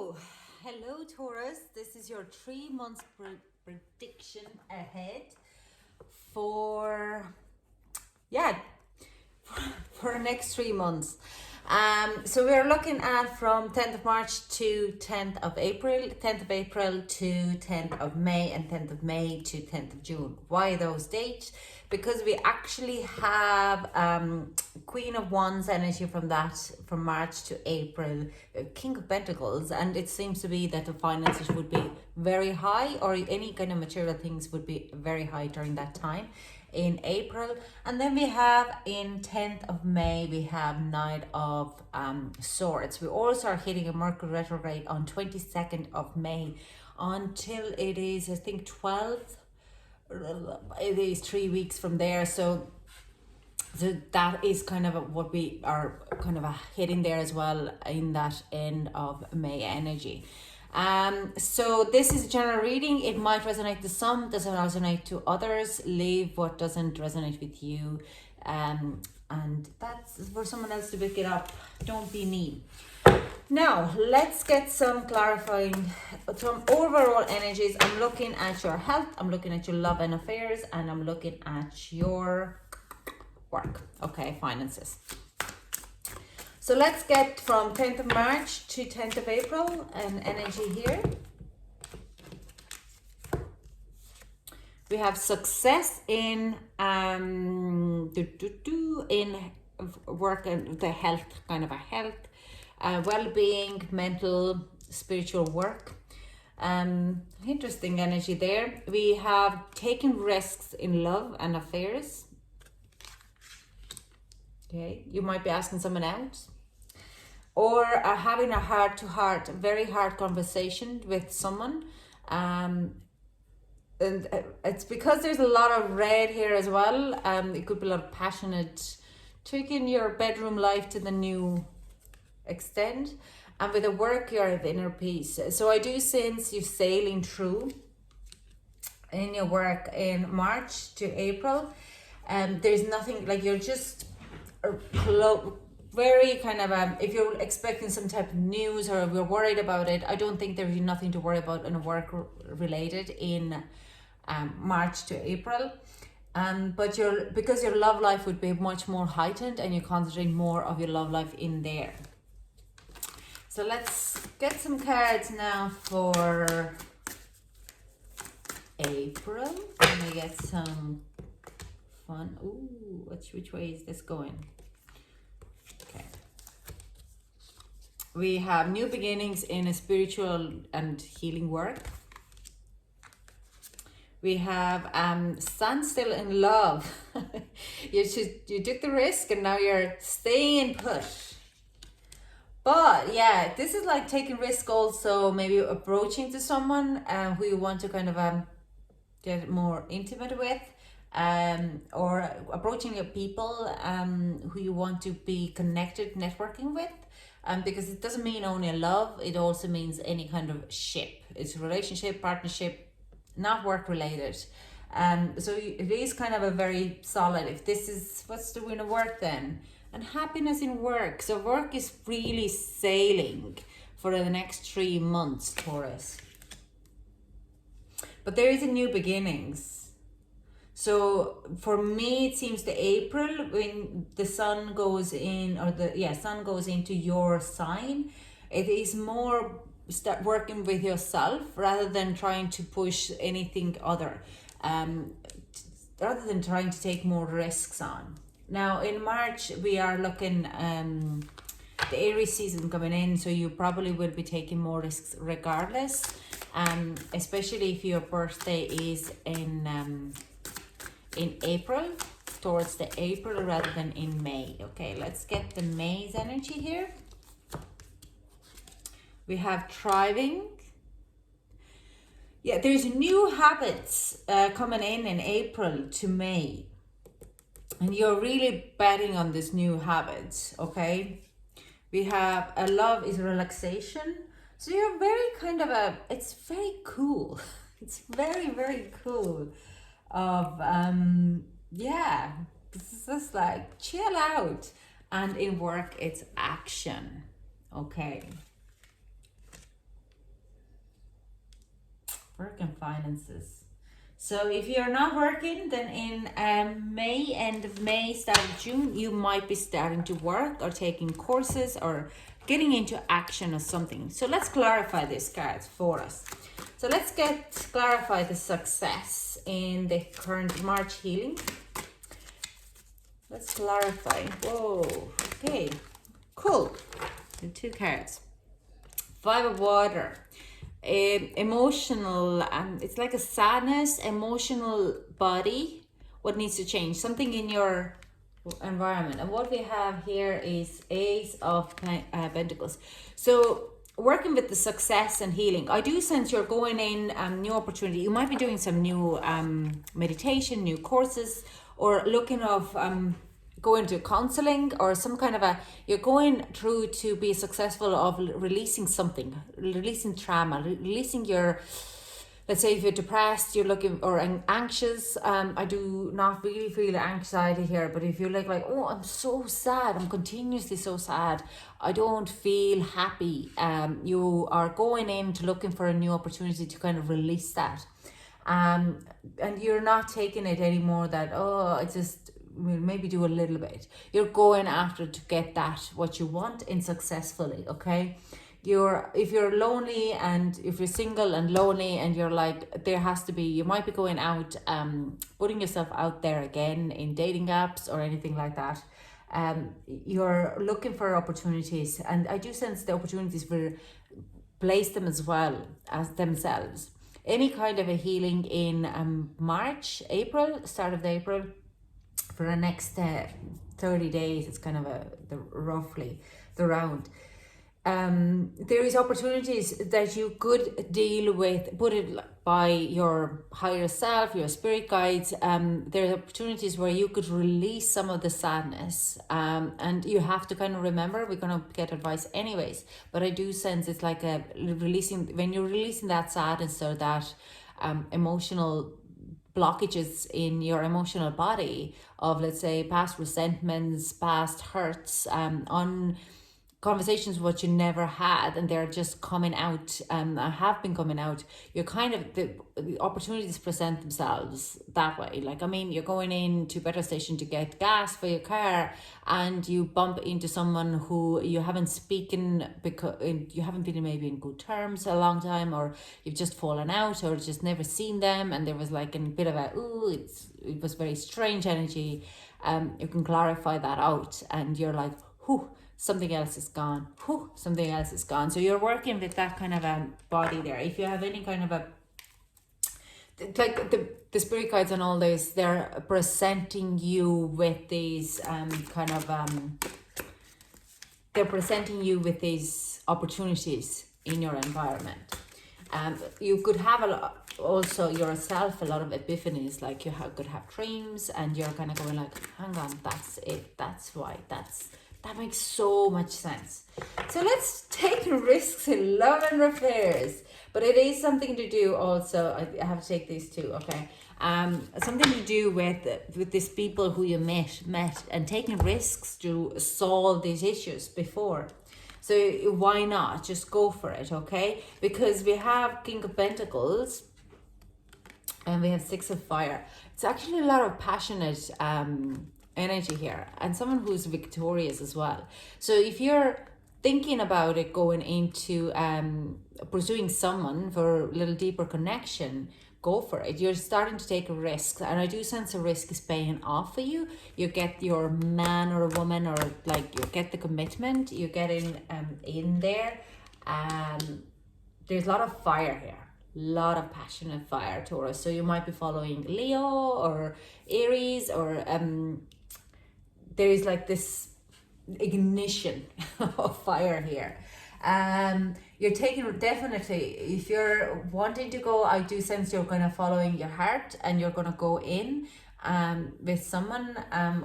Hello Taurus. This is your 3 months prediction ahead for yeah for the next 3 months. So we're looking at from 10th of March to 10th of April, 10th of April to 10th of May, and 10th of May to 10th of June. Why those dates? Because we actually have Queen of Wands energy from March to April, King of Pentacles, and it seems to be that the finances would be very high, or any kind of material things would be very high during that time in April. And then we have in 10th of May we have Knight of Swords. We also are hitting a Mercury retrograde on 22nd of May until it is, I think, 12th. It is 3 weeks from there, so that is kind of what we are kind of hitting there as well in that end of May energy. So this is a general reading. It might resonate to some, doesn't resonate to others. Leave what doesn't resonate with you, and that's for someone else to pick it up. Don't be me. Now let's get some clarifying, some overall energies. I'm looking at your health, I'm looking at your love and affairs, and I'm looking at your work. Okay, finances. So let's get from 10th of March to 10th of April an energy here. We have success in in work and the health, kind of a health, well-being, mental, spiritual work. Interesting energy there. We have taken risks in love and affairs. Okay, you might be asking someone else, or having a heart-to-heart, very hard conversation with someone. And it's because there's a lot of red here as well. It could be a lot of passionate, taking your bedroom life to the new extent. And with the work, you're at inner peace. So I do sense you sailing through in your work in March to April. There's nothing, like, you're just very kind of if you're expecting some type of news or you're worried about it, I don't think there's nothing to worry about in work related in March to April. But because your love life would be much more heightened, and you're concentrating more of your love life in there. So let's get some cards now for April. Let me get some fun. Ooh, which way is this going? Okay. We have new beginnings in a spiritual and healing work. We have stand still in love. you took the risk and now you're staying put. But yeah, this is like taking risk also, maybe approaching to someone who you want to kind of get more intimate with, or approaching your people who you want to be connected, networking with, because it doesn't mean only love, it also means any kind of ship. It's a relationship, partnership, not work related. So it is kind of a very solid, if this is what's doing the work then, and happiness in work. So work is really sailing for the next 3 months, Taurus. But there is a new beginnings. So for me, it seems the April, when the sun goes in, or sun goes into your sign, it is more start working with yourself rather than trying to push anything other, rather than trying to take more risks on. Now in March we are looking the Aries season coming in, so you probably will be taking more risks regardless, especially if your birthday is in April, towards the April rather than in May. Okay, let's get the May's energy here. We have thriving. Yeah, there's new habits coming in April to May, and you're really betting on this new habits. Okay, we have a love is relaxation. So you're very kind of it's very cool. It's very, very cool of yeah, this is just like chill out. And in work it's action. Okay, work and finances. So if you're not working, then in May, end of May, start of June, you might be starting to work or taking courses or getting into action or something. So let's clarify these cards for us. So let's clarify the success in the current March healing. Let's clarify. Whoa, okay, cool. The 2 cards. 5 of water. Emotional, it's like a sadness, emotional body. What needs to change? Something in your environment. And what we have here is Ace of Pentacles. So working with the success and healing, I do sense you're going in new opportunity. You might be doing some new meditation, new courses, or looking of going to counseling or some kind of you're going through to be successful of releasing something, releasing trauma, releasing your, let's say if you're depressed, you're looking, or anxious. I do not really feel anxiety here, but if you're like, oh, I'm so sad, I'm continuously so sad, I don't feel happy. You are going into looking for a new opportunity to kind of release that. And you're not taking it anymore that, oh, I just maybe do a little bit. You're going after to get that what you want in successfully. Okay, if you're lonely and if you're single and lonely and you're like, there has to be, you might be going out putting yourself out there again in dating apps or anything like that. You're looking for opportunities, and I do sense the opportunities will place them as well as themselves. Any kind of a healing in March, April, start of April, for the next 30 days, it's kind of roughly the round. There is opportunities that you could deal with, put it by your higher self, your spirit guides. There are opportunities where you could release some of the sadness, and you have to kind of remember, we're going to get advice anyways, but I do sense it's like releasing, when you're releasing that sadness or that emotional blockages in your emotional body of, let's say, past resentments, past hurts, on conversations what you never had, and they're just coming out, have been coming out. You're kind of, the opportunities present themselves that way. Like, I mean, you're going into a better station to get gas for your car, and you bump into someone who you haven't spoken, because you haven't been maybe in good terms a long time, or you've just fallen out, or just never seen them, and there was like a bit of it was very strange energy. You can clarify that out, and you're like, whew, something else is gone. Whew, something else is gone. So you're working with that kind of a body there. If you have any kind of like the spirit guides and all this, they're presenting you with these they're presenting you with these opportunities in your environment. You could have also yourself a lot of epiphanies, like you could have dreams, and you're kind of going like, hang on, that's it, that's why, that makes so much sense. So let's take risks in love and affairs. But it is something to do also, I have to take these two, okay? Something to do with these people who you met and taking risks to solve these issues before. So why not? Just go for it, okay? Because we have King of Pentacles and we have Six of Fire. It's actually a lot of passionate energy here, and someone who's victorious as well. So if you're thinking about it, going into pursuing someone for a little deeper connection, go for it. You're starting to take a risk, and I do sense a risk is paying off for you. You get your man or a woman, or like you get the commitment, you get in there. There's a lot of fire here, lot of passionate fire, Taurus. So you might be following Leo or Aries, or there is like this ignition of fire here. You're taking, definitely, if you're wanting to go, I do sense you're kind of following your heart, and you're going to go in with someone,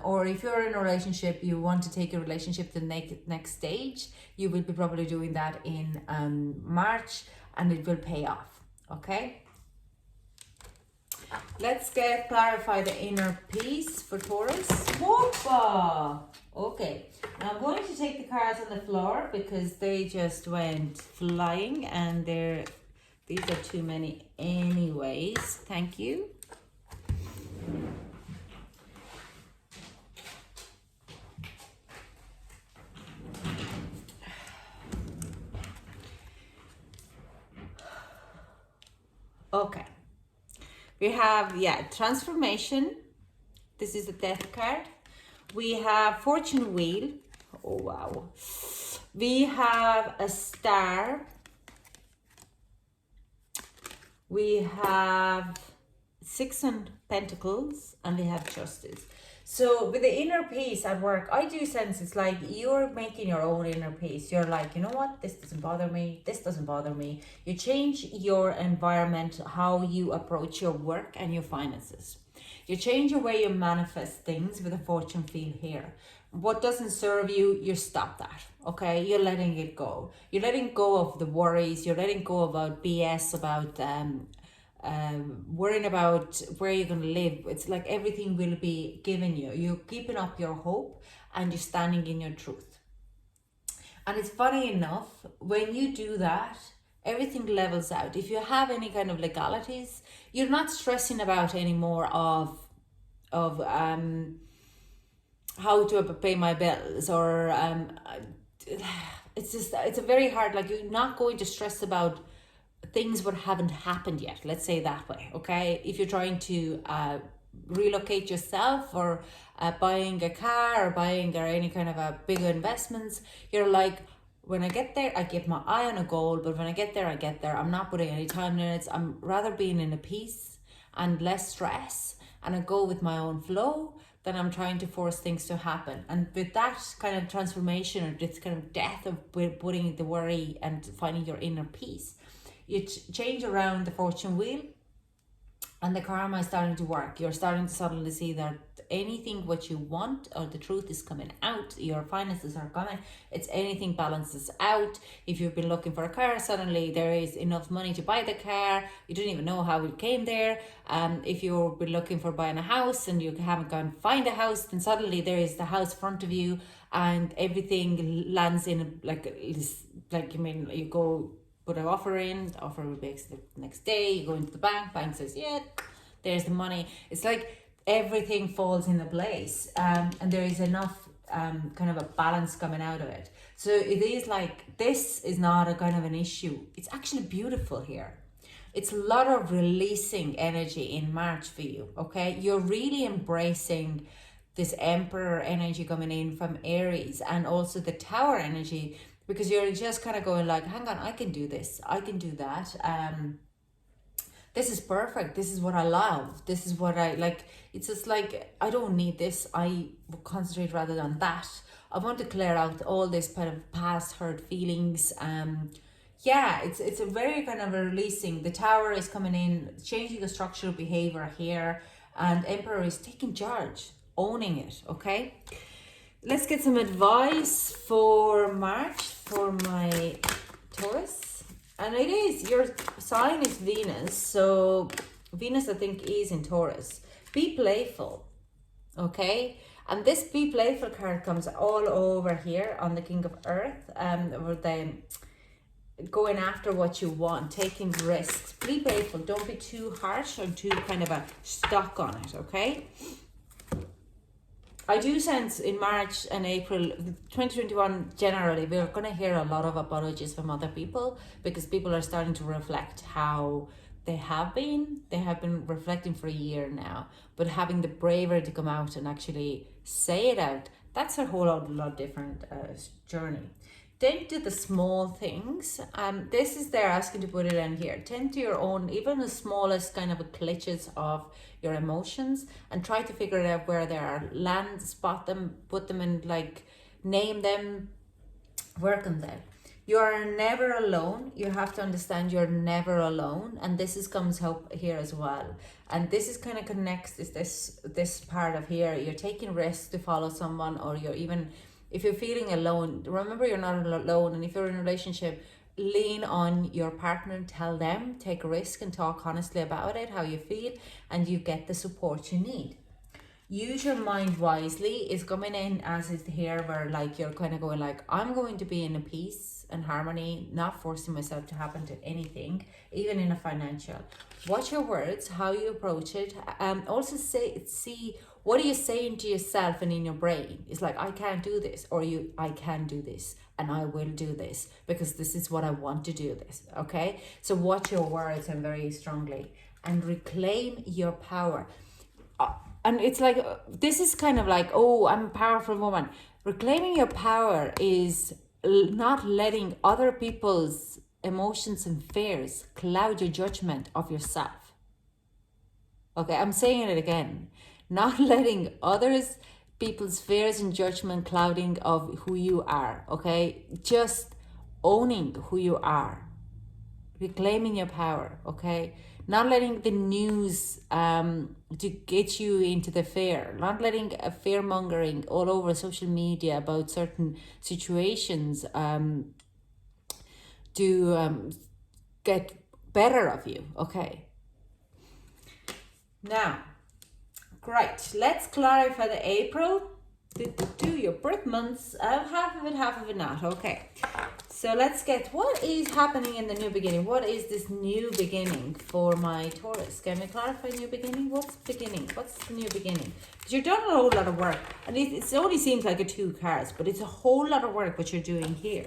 or if you're in a relationship, you want to take a relationship to the next stage, you will be probably doing that in March, and it will pay off. Okay, let's clarify the inner peace for Taurus. Whoopa! Okay, now I'm going to take the cards on the floor because they just went flying, and These are too many anyways. Thank you. Okay. We have, transformation. This is the death card. We have fortune wheel. Oh, wow. We have a star. We have 6 of pentacles, and we have justice. So with the inner peace at work, I do sense it's like you're making your own inner peace. You're like, you know what, this doesn't bother me, this doesn't bother me. You change your environment, how you approach your work and your finances. You change your way you manifest things with a fortune wheel here. What doesn't serve you, you stop that, okay? You're letting it go. You're letting go of the worries. You're letting go about BS, about worrying about where you're going to live. It's like everything will be given you. You're keeping up your hope and you're standing in your truth. And it's funny enough, when you do that, everything levels out. If you have any kind of legalities, you're not stressing about anymore of how to pay my bills, or it's a very hard, like, you're not going to stress about things that haven't happened yet, let's say that way, okay? If you're trying to relocate yourself, or buying a car, or buying or any kind of a bigger investments, you're like, when I get there, I keep my eye on a goal, but when I get there, I get there. I'm not putting any time limits. I'm rather being in a peace and less stress, and I go with my own flow, then I'm trying to force things to happen. And with that kind of transformation, or this kind of death of putting the worry and finding your inner peace, you change around the fortune wheel, and the karma is starting to work. You're starting to suddenly see that anything what you want, or the truth is coming out, your finances are coming, it's anything balances out. If you've been looking for a car, suddenly there is enough money to buy the car. You didn't even know how it came there. If you've been looking for buying a house and you haven't gone find a house, then suddenly there is the house in front of you, and everything lands in you go put an offer in, the offer will be the next day, you go into the bank says, yeah, there's the money. It's like everything falls into place, and there is enough kind of a balance coming out of it. So it is like, this is not a kind of an issue. It's actually beautiful here. It's a lot of releasing energy in March for you, okay? You're really embracing this Emperor energy coming in from Aries, and also the Tower energy, because you're just kind of going like, hang on, I can do this, I can do that. This is perfect. This is what I love. This is what I like. It's just like, I don't need this. I will concentrate rather on that. I want to clear out all this kind of past hurt feelings. It's a very kind of a releasing. The Tower is coming in, changing the structural behavior here, and Emperor is taking charge, owning it, okay? Let's get some advice for March for my Taurus. And it is, your sign is Venus. So Venus, I think, is in Taurus. Be playful, okay? And this be playful card comes all over here on the King of Earth. With the going after what you want, taking risks. Be playful. Don't be too harsh or too kind of stuck on it, okay? I do sense in March and April 2021 generally, we're going to hear a lot of apologies from other people, because people are starting to reflect how they have been reflecting for a year now, but having the bravery to come out and actually say it out, that's a whole lot different journey. Tend to the small things. This is they're asking to put it in here. Tend to your own, even the smallest kind of glitches of your emotions, and try to figure it out where they are. Land, spot them, put them in, like, name them, work on them. You are never alone. You have to understand you're never alone, and this comes help here as well. And this is kind of connects this part of here. You're taking risks to follow someone, or you're even, if you're feeling alone, remember you're not alone. And if you're in a relationship, lean on your partner and tell them, take a risk and talk honestly about it, how you feel, and you get the support you need. use your mind wisely is coming in as is here, where like you're kind of going like, I'm going to be in a peace and harmony, not forcing myself to happen to anything, even in a financial. Watch your words, how you approach it. Also see what are you saying to yourself and in your brain. It's like, I can't do this, or I can do this, and I will do this because this is what I want to do this. Okay, so watch your words and very strongly, and reclaim your power. And it's like, this is kind of like, oh, I'm a powerful woman. Reclaiming your power is not letting other people's emotions and fears cloud your judgment of yourself. Okay, I'm saying it again. Not letting people's fears and judgment clouding of who you are. Okay, just owning who you are. Reclaiming your power. Okay, not letting the news to get you into the fear, not letting a fear mongering all over social media about certain situations to get better of you. Okay, now great, let's clarify the April. Do your birth months, half of it not. Okay, so let's get what is happening in the new beginning. What is this new beginning for my Taurus? Can we clarify new beginning? What's beginning? What's the new beginning? Because you're doing a whole lot of work, and it only seems like a 2 cards, but it's a whole lot of work what you're doing here.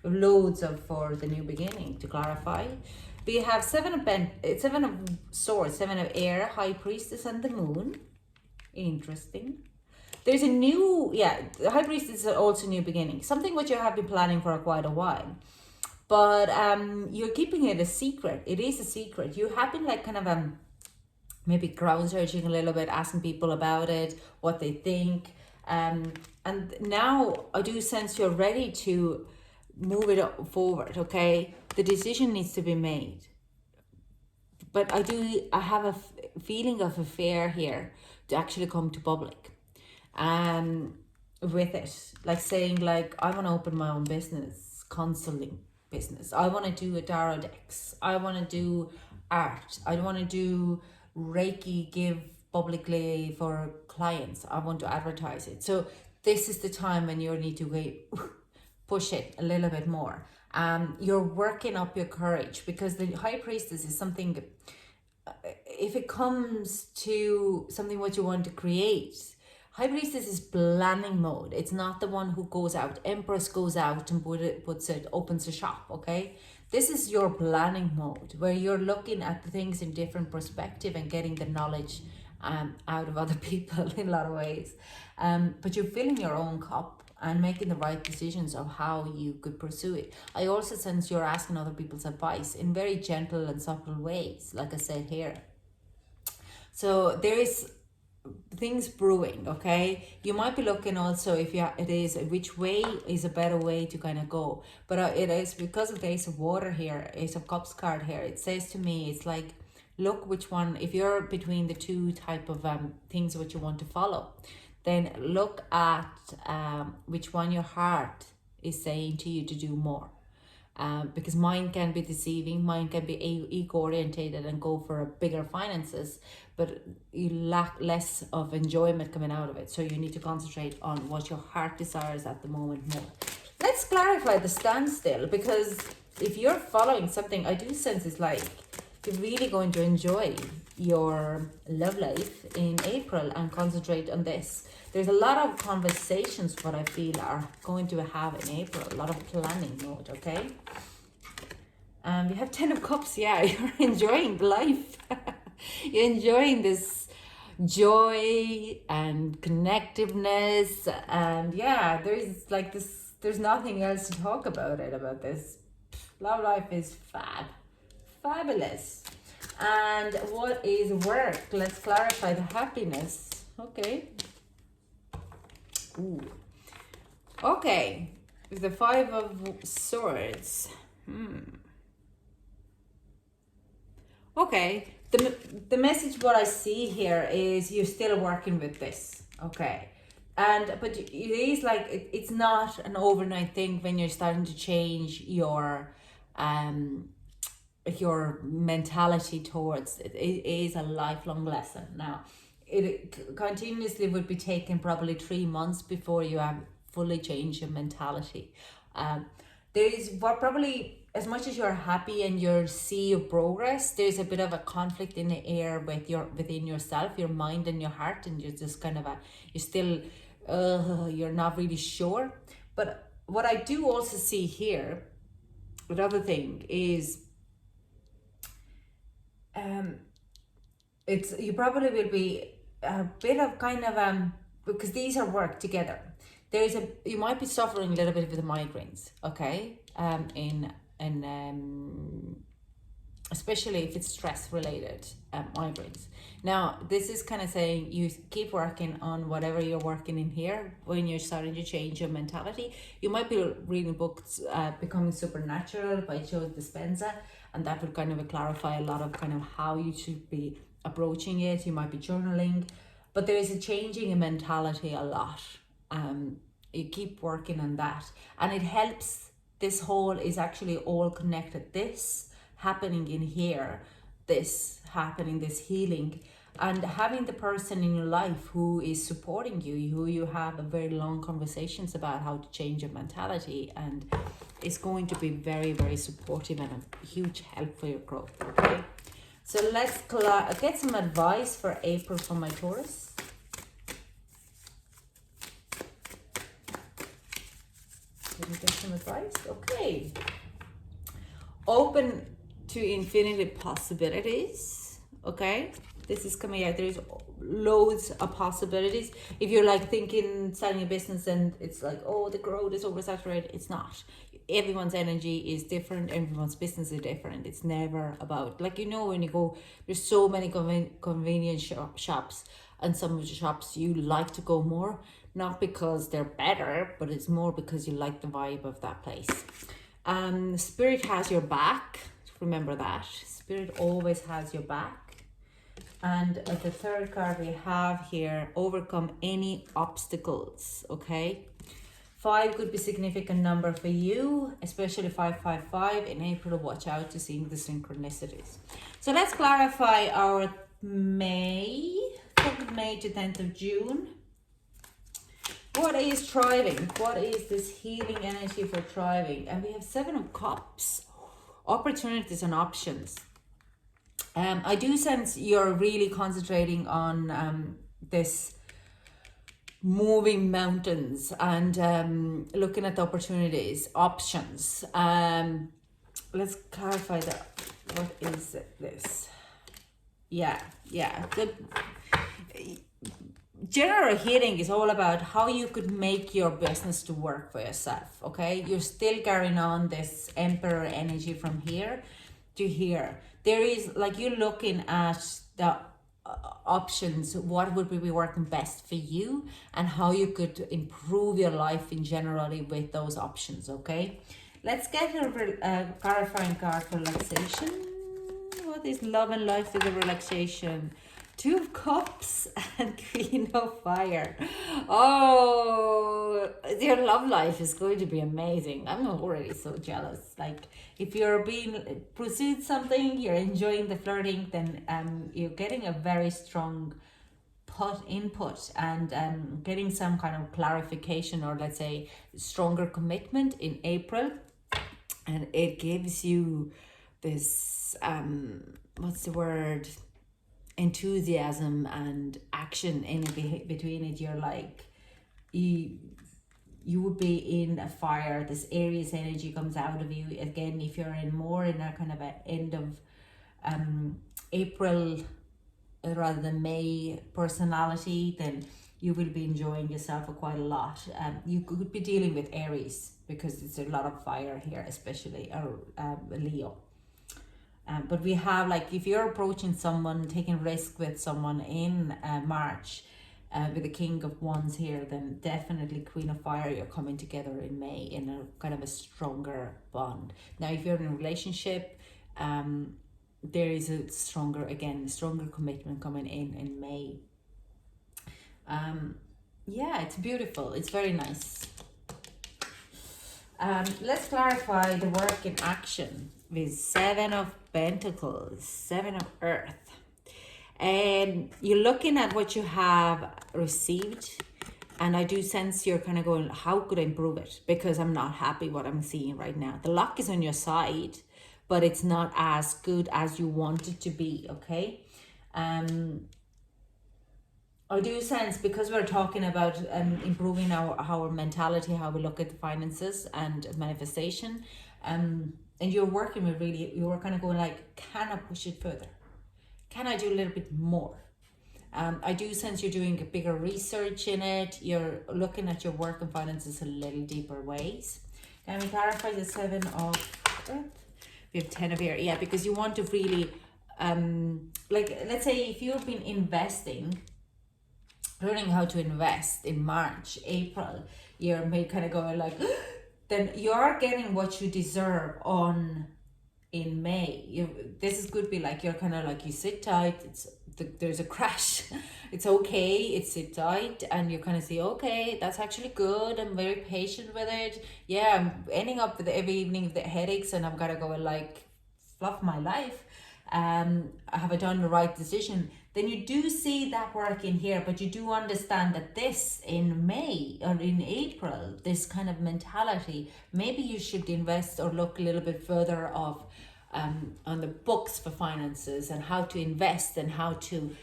Loads of for the new beginning to clarify. We have seven of swords, 7 of air, high priestess, and the moon. Interesting. There's a new, the high priestess is also new beginning. Something which you have been planning for quite a while. But you're keeping it a secret. It is a secret. You have been like kind of maybe ground searching a little bit, asking people about it, what they think. And now I do sense you're ready to move it forward, okay? The decision needs to be made. But I have a feeling of a fear here to actually come to public. With it, like saying like, I want to open my own business, consulting business. I want to do a tarot decks. I want to do art. I want to do Reiki, give publicly for clients. I want to advertise it. So this is the time when you need to push it a little bit more. You're working up your courage, because the high priestess is something, if it comes to something what you want to create, high priestess is planning mode. It's not the one who goes out. Empress goes out and opens a shop, okay? This is your planning mode, where you're looking at things in different perspective and getting the knowledge out of other people in a lot of ways. But you're filling your own cup and making the right decisions of how you could pursue it. I also sense you're asking other people's advice in very gentle and subtle ways, like I said here. So there is things brewing, okay? You might be looking also, which way is a better way to kind of go. But it is because of the Ace of Water here, Ace of Cups card here. It says to me, it's like, look which one, if you're between the two type of things which you want to follow, then look at which one your heart is saying to you to do more. Because mine can be deceiving, mine can be ego orientated and go for bigger finances, but you lack less of enjoyment coming out of it. So you need to concentrate on what your heart desires at the moment more. Let's clarify the standstill, because if you're following something, I do sense it's like you're really going to enjoy your love life in April and concentrate on this. There's a lot of conversations what I feel are going to have in April, a lot of planning mode, okay? We have 10 of Cups, yeah, you're enjoying life. You're enjoying this joy and connectiveness, and yeah, there's like this, there's nothing else to talk about this. Love life is fabulous. And what is work? Let's clarify the happiness. Okay. Ooh. Okay, with the 5 of Swords. Okay, the message what I see here is you're still working with this, okay? But it is like, it's not an overnight thing when you're starting to change your mentality towards it. It is a lifelong lesson. Now, it continuously would be taking probably 3 months before you have fully changed your mentality. There is what probably, as much as you're happy and you see your progress, there's a bit of a conflict in the air with within yourself, your mind and your heart, and you're just kind of you're still you're not really sure. But what I do also see here, another thing is, it's, you probably will be a bit of kind of because these are work together. You might be suffering a little bit with the migraines, okay? Especially if it's stress related migraines. Now, this is kind of saying you keep working on whatever you're working in here. When you're starting to change your mentality, you might be reading books, Becoming Supernatural by Joe Dispenza, and that will kind of clarify a lot of kind of how you should be approaching it. You might be journaling, but there is a changing in mentality a lot. You keep working on that, and it helps. This whole is actually all connected. This happening in here, this happening, this healing, and having the person in your life who is supporting you, who you have a very long conversations about how to change your mentality, and it's going to be very, very supportive and a huge help for your growth. Okay, so let's get some advice for April from my Taurus. Did you get some advice? Okay. Open to infinity possibilities. Okay. This is coming out. There's loads of possibilities. If you're like thinking starting a business and it's like, oh, the growth is oversaturated, it's not. Everyone's energy is different. Everyone's business is different. It's never about, like, you know, when you go, there's so many convenience shops, and some of the shops you like to go more, not because they're better, but it's more because you like the vibe of that place. Spirit has your back. Remember that. Spirit always has your back. And the third card we have here, overcome any obstacles. Okay. 5 could be significant number for you, especially 555 in April. Watch out to seeing the synchronicities. So let's clarify our May, 10th of May to 10th of June. What is thriving? What is this healing energy for thriving? And we have 7 of Cups, opportunities and options. I do sense you're really concentrating on this moving mountains and looking at the opportunities, options. Let's clarify that. What is this? Yeah. General healing is all about how you could make your business to work for yourself. Okay, you're still carrying on this emperor energy from here to here. There is, like, you're looking at the options, what would be working best for you, and how you could improve your life in generally with those options. Okay, let's get a clarifying card for relaxation. What is love and life with the relaxation? 2 of Cups and Queen of Fire. Oh, your love life is going to be amazing. I'm already so jealous. Like, if you're being pursued something, you're enjoying the flirting, then you're getting a very strong input and getting some kind of clarification, or let's say stronger commitment in April. And it gives you this, what's the word? Enthusiasm and action in between it. You're like, you would be in a fire. This Aries energy comes out of you again. If you're in more in a kind of a end of April rather than May personality, then you will be enjoying yourself quite a lot. You could be dealing with Aries because it's a lot of fire here, especially, or Leo. But we have, like, if you're approaching someone, taking risk with someone in March, with the King of Wands here, then definitely Queen of Fire, you're coming together in May in a kind of a stronger bond. Now, if you're in a relationship, there is a stronger commitment coming in May. Yeah, it's beautiful. It's very nice. Let's clarify the work in action with 7 of Pentacles, 7 of Earth. And you're looking at what you have received, and I do sense you're kind of going, how could I improve it? Because I'm not happy what I'm seeing right now. The luck is on your side, but it's not as good as you want it to be, okay? I do sense, because we're talking about improving our mentality, how we look at the finances and manifestation, and you're working with really, you're kind of going like, can I push it further? Can I do a little bit more? I do sense you're doing a bigger research in it. You're looking at your work and finances a little deeper ways. Can we clarify the 7 of Earth? We have 10 of Air. Yeah, because you want to really, like, let's say if you've been investing, learning how to invest in March, April, you're maybe kind of going like, then you're getting what you deserve in May. This is could be like, you're kind of like, you sit tight, there's a crash, it's okay, it's sit tight, and you kind of say, okay, that's actually good, I'm very patient with it. Yeah, I'm ending up with every evening with the headaches, and I'm gonna go and like fluff my life. Have I done the right decision? Then you do see that work in here, but you do understand that this in May or in April, this kind of mentality, maybe you should invest or look a little bit further off on the books for finances, and how to invest, and how to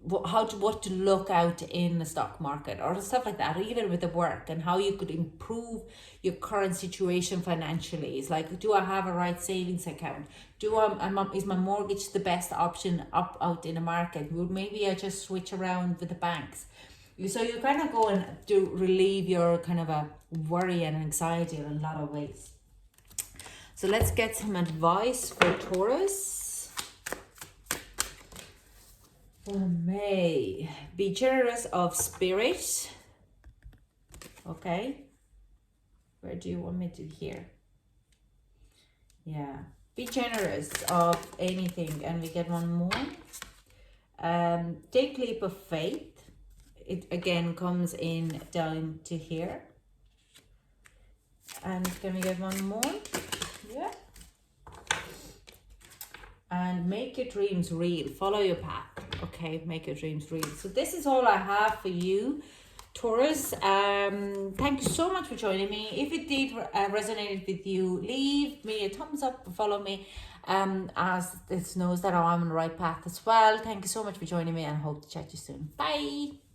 what to look out in the stock market or stuff like that, or even with the work, and how you could improve your current situation financially. It's like, do I have a right savings account? Is my mortgage the best option out in the market? Well, maybe I just switch around with the banks. So you're kind of going to relieve your kind of a worry and anxiety in a lot of ways. So let's get some advice for Taurus for May. Be generous of spirit. Okay. Where do you want me to hear? Yeah. Be generous of anything. And we get one more. Take leap of faith. It again comes in down to here. And can we get one more? Yeah. And make your dreams real. Follow your path. Okay, make your dreams real. So this is all I have for you, Taurus. Thank you so much for joining me. If it did resonate with you, leave me a thumbs up, follow me, as this knows that I'm on the right path as well. Thank you so much for joining me, and I hope to chat to you soon. Bye.